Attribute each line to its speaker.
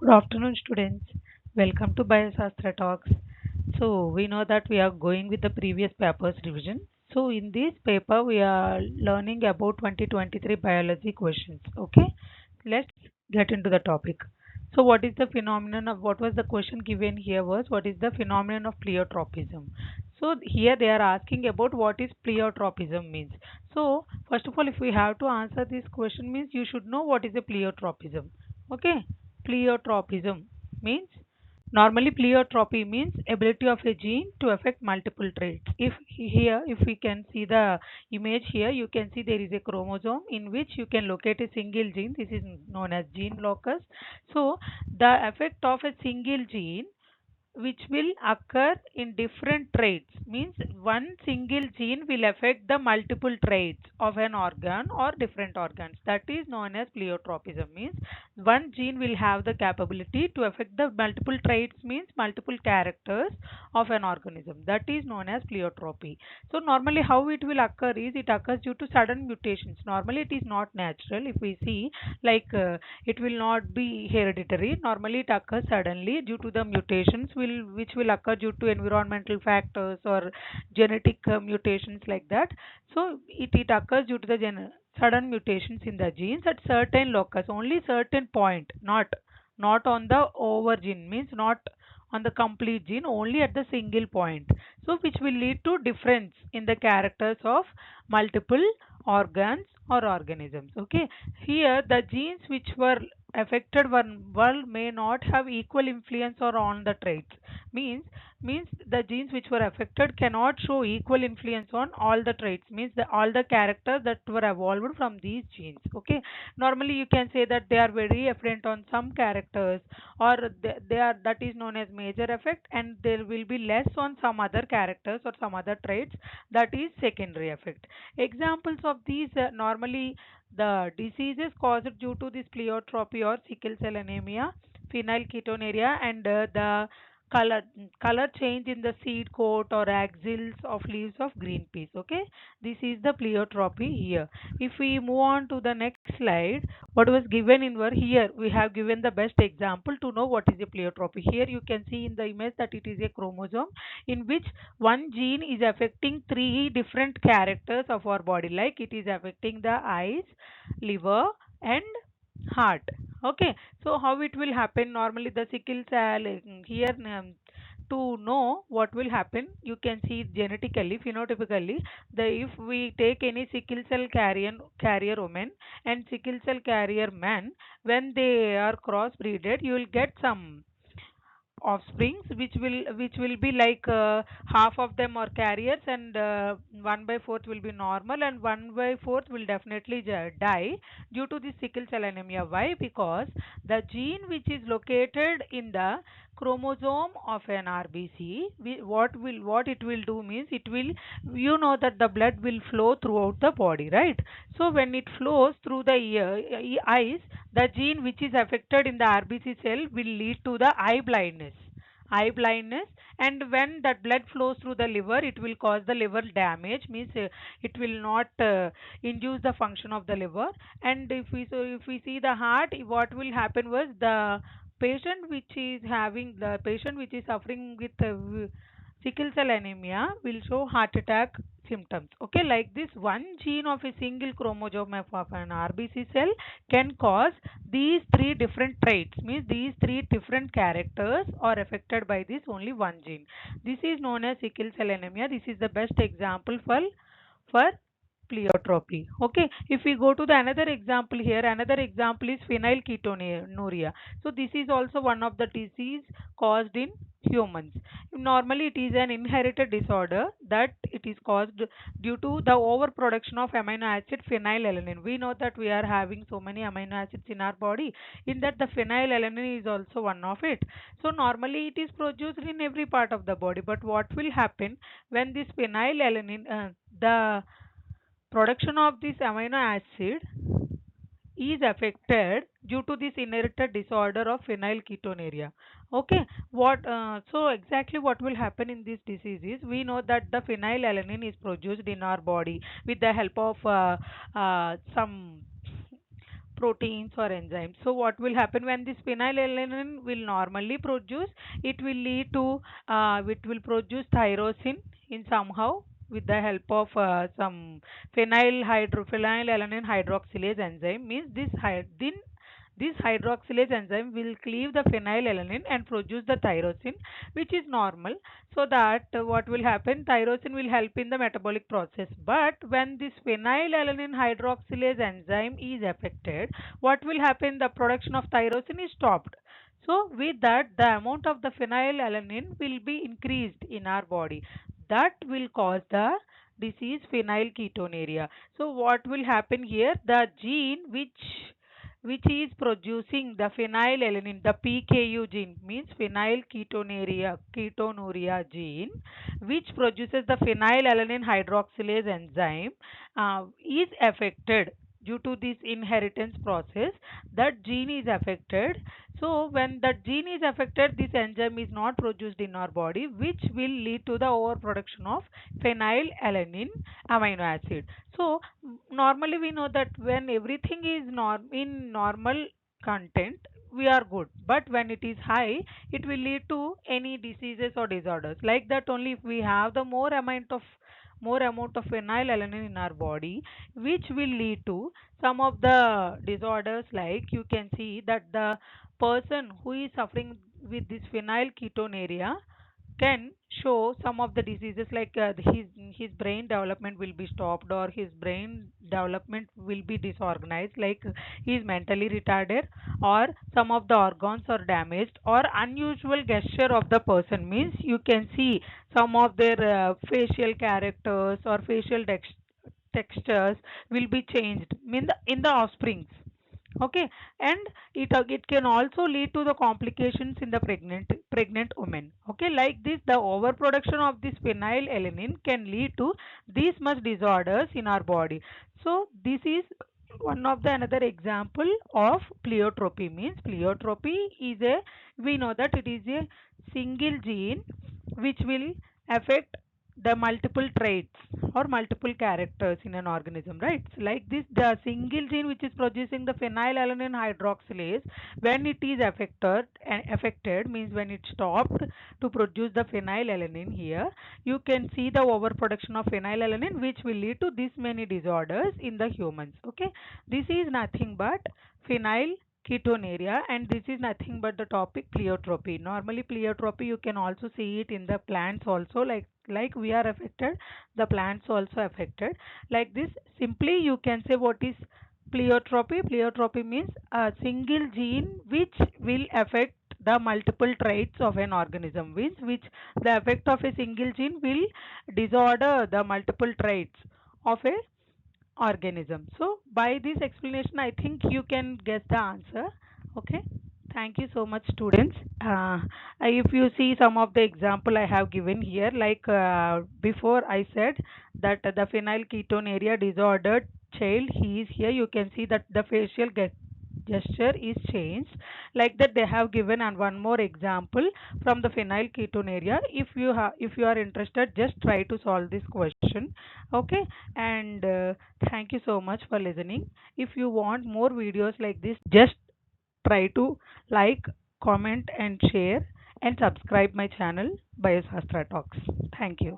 Speaker 1: Good afternoon, students. Welcome to Biosastra Talks. So, we know that we are going with the previous paper's revision. So, in this paper, we are learning about 2023 biology questions. Okay, let's get into the topic. So, what is the phenomenon of what was the question given here was what is the phenomenon of pleiotropism? So, here they are asking about what is pleiotropism means. So, first of all, if we have to answer this question means you should know what is a pleiotropism. Okay, Pleiotropism means normally pleiotropy means ability of a gene to affect multiple traits. If we can see the image here, you can see there is a chromosome in which you can locate a single gene. This is known as gene locus. So the effect of a single gene which will occur in different traits means one single gene will affect the multiple traits of an organ or different organs. That is known as pleiotropism means one gene will have the capability to affect the multiple traits means multiple characters of an organism. That is known as pleiotropy. So normally how it will occur is it occurs due to sudden mutations. Normally it is not natural. If we see like it will not be hereditary. Normally it occurs suddenly due to the mutations which will occur due to environmental factors or genetic mutations like that. So it occurs due to the sudden mutations in the genes at certain locus, only certain point, not on the over gene means not on the complete gene, only at the single point. So which will lead to difference in the characters of multiple organs or organisms. Okay, here the genes which were affected one world may not have equal influence or on the traits means the genes which were affected cannot show equal influence on all the traits means all the characters that were evolved from these genes. Okay, normally you can say that they are very afferent on some characters or they are, that is known as major effect, and there will be less on some other characters or some other traits, that is secondary effect. Examples of these normally the diseases caused due to this pleiotropy or sickle cell anemia, phenylketonuria, and the color color change in the seed coat or axils of leaves of green peas. Okay, this is the pleiotropy here. If we move on to the next slide, what was given in were here we have given the best example to know what is a pleiotropy. Here you can see in the image that it is a chromosome in which one gene is affecting three different characters of our body, like it is affecting the eyes, liver, and heart. Okay, so how it will happen normally the sickle cell here to know what will happen, you can see genetically phenotypically the if we take any sickle cell carrier woman and sickle cell carrier man, when they are crossbreeded you will get some offsprings which will be like half of them are carriers and 1 by 4th will be normal and 1 by 4th will definitely die due to the sickle cell anemia. Why? Because the gene which is located in the chromosome of an RBC, what it will do means it will, you know that the blood will flow throughout the body, right? So when it flows through the eyes, the gene which is affected in the RBC cell will lead to the eye blindness, and when that blood flows through the liver it will cause the liver damage means it will not induce the function of the liver. And if we see the heart, what will happen was the patient which is suffering with sickle cell anemia will show heart attack symptoms. Okay, like this one gene of a single chromosome of an RBC cell can cause these three different traits means these three different characters are affected by this only one gene. This is known as sickle cell anemia. This is the best example for pleiotropy. Okay, if we go to the another example here, another example is phenylketonuria. So this is also one of the disease caused in humans. Normally it is an inherited disorder that it is caused due to the overproduction of amino acid phenylalanine. We know that we are having so many amino acids in our body, in that the phenylalanine is also one of it. So normally it is produced in every part of the body, but what will happen when this phenylalanine the production of this amino acid is affected due to this inherited disorder of phenylketonuria. Okay, so exactly what will happen in this disease is we know that the phenylalanine is produced in our body with the help of some proteins or enzymes. So what will happen when this phenylalanine will normally produce? It will lead to it will produce tyrosine in somehow with the help of some phenylalanine hydroxylase enzyme. Means this hydroxylase enzyme will cleave the phenylalanine and produce the tyrosine, which is normal. So that what will happen? Tyrosine will help in the metabolic process. But when this phenylalanine hydroxylase enzyme is affected, what will happen? The production of tyrosine is stopped. So with that, the amount of the phenylalanine will be increased in our body. That will cause the disease phenylketonuria. So what will happen here? The gene which is producing the phenylalanine, the PKU gene means ketonuria gene, which produces the phenylalanine hydroxylase enzyme, is affected due to this inheritance process. That gene is affected. So when that gene is affected, this enzyme is not produced in our body, which will lead to the overproduction of phenylalanine amino acid. So normally we know that when everything is in normal content, we are good. But when it is high, it will lead to any diseases or disorders. Like that only, if we have the more amount of phenylalanine in our body, which will lead to some of the disorders. Like you can see that the person who is suffering with this phenylketonuria can show some of the diseases, like his brain development will be stopped, or his brain development will be disorganized, like he is mentally retarded, or some of the organs are damaged, or unusual gesture of the person. Means you can see some of their facial characters or facial textures will be changed in the offsprings. Okay, and it can also lead to the complications in the pregnant women. Okay, like this, the overproduction of this phenylalanine can lead to these much disorders in our body. So this is one of the another example of pleiotropy. Means pleiotropy is a, we know that it is a single gene which will affect the multiple traits or multiple characters in an organism, right? So like this, the single gene which is producing the phenylalanine hydroxylase, when it is affected means when it stopped to produce the phenylalanine here, you can see the overproduction of phenylalanine, which will lead to this many disorders in the humans. Okay, this is nothing but phenylketonuria, and this is nothing but the topic pleiotropy. Normally pleiotropy you can also see it in the plants also, like we are affected, the plants also affected. Like this, simply you can say what is pleiotropy. Pleiotropy means a single gene which will affect the multiple traits of an organism, which the effect of a single gene will disorder the multiple traits of a organism. So by this explanation, I think you can guess the answer. Okay. Thank you so much, students. If you see some of the example I have given here, like before I said that the phenylketonuria disordered child, he is here. You can see that the facial gesture is changed. Like that, they have given and one more example from the phenylketonuria. If you are interested, just try to solve this question. Okay, and thank you so much for listening. If you want more videos like this, just try to like, comment and share, and subscribe my channel Biosastra Talks. Thank you.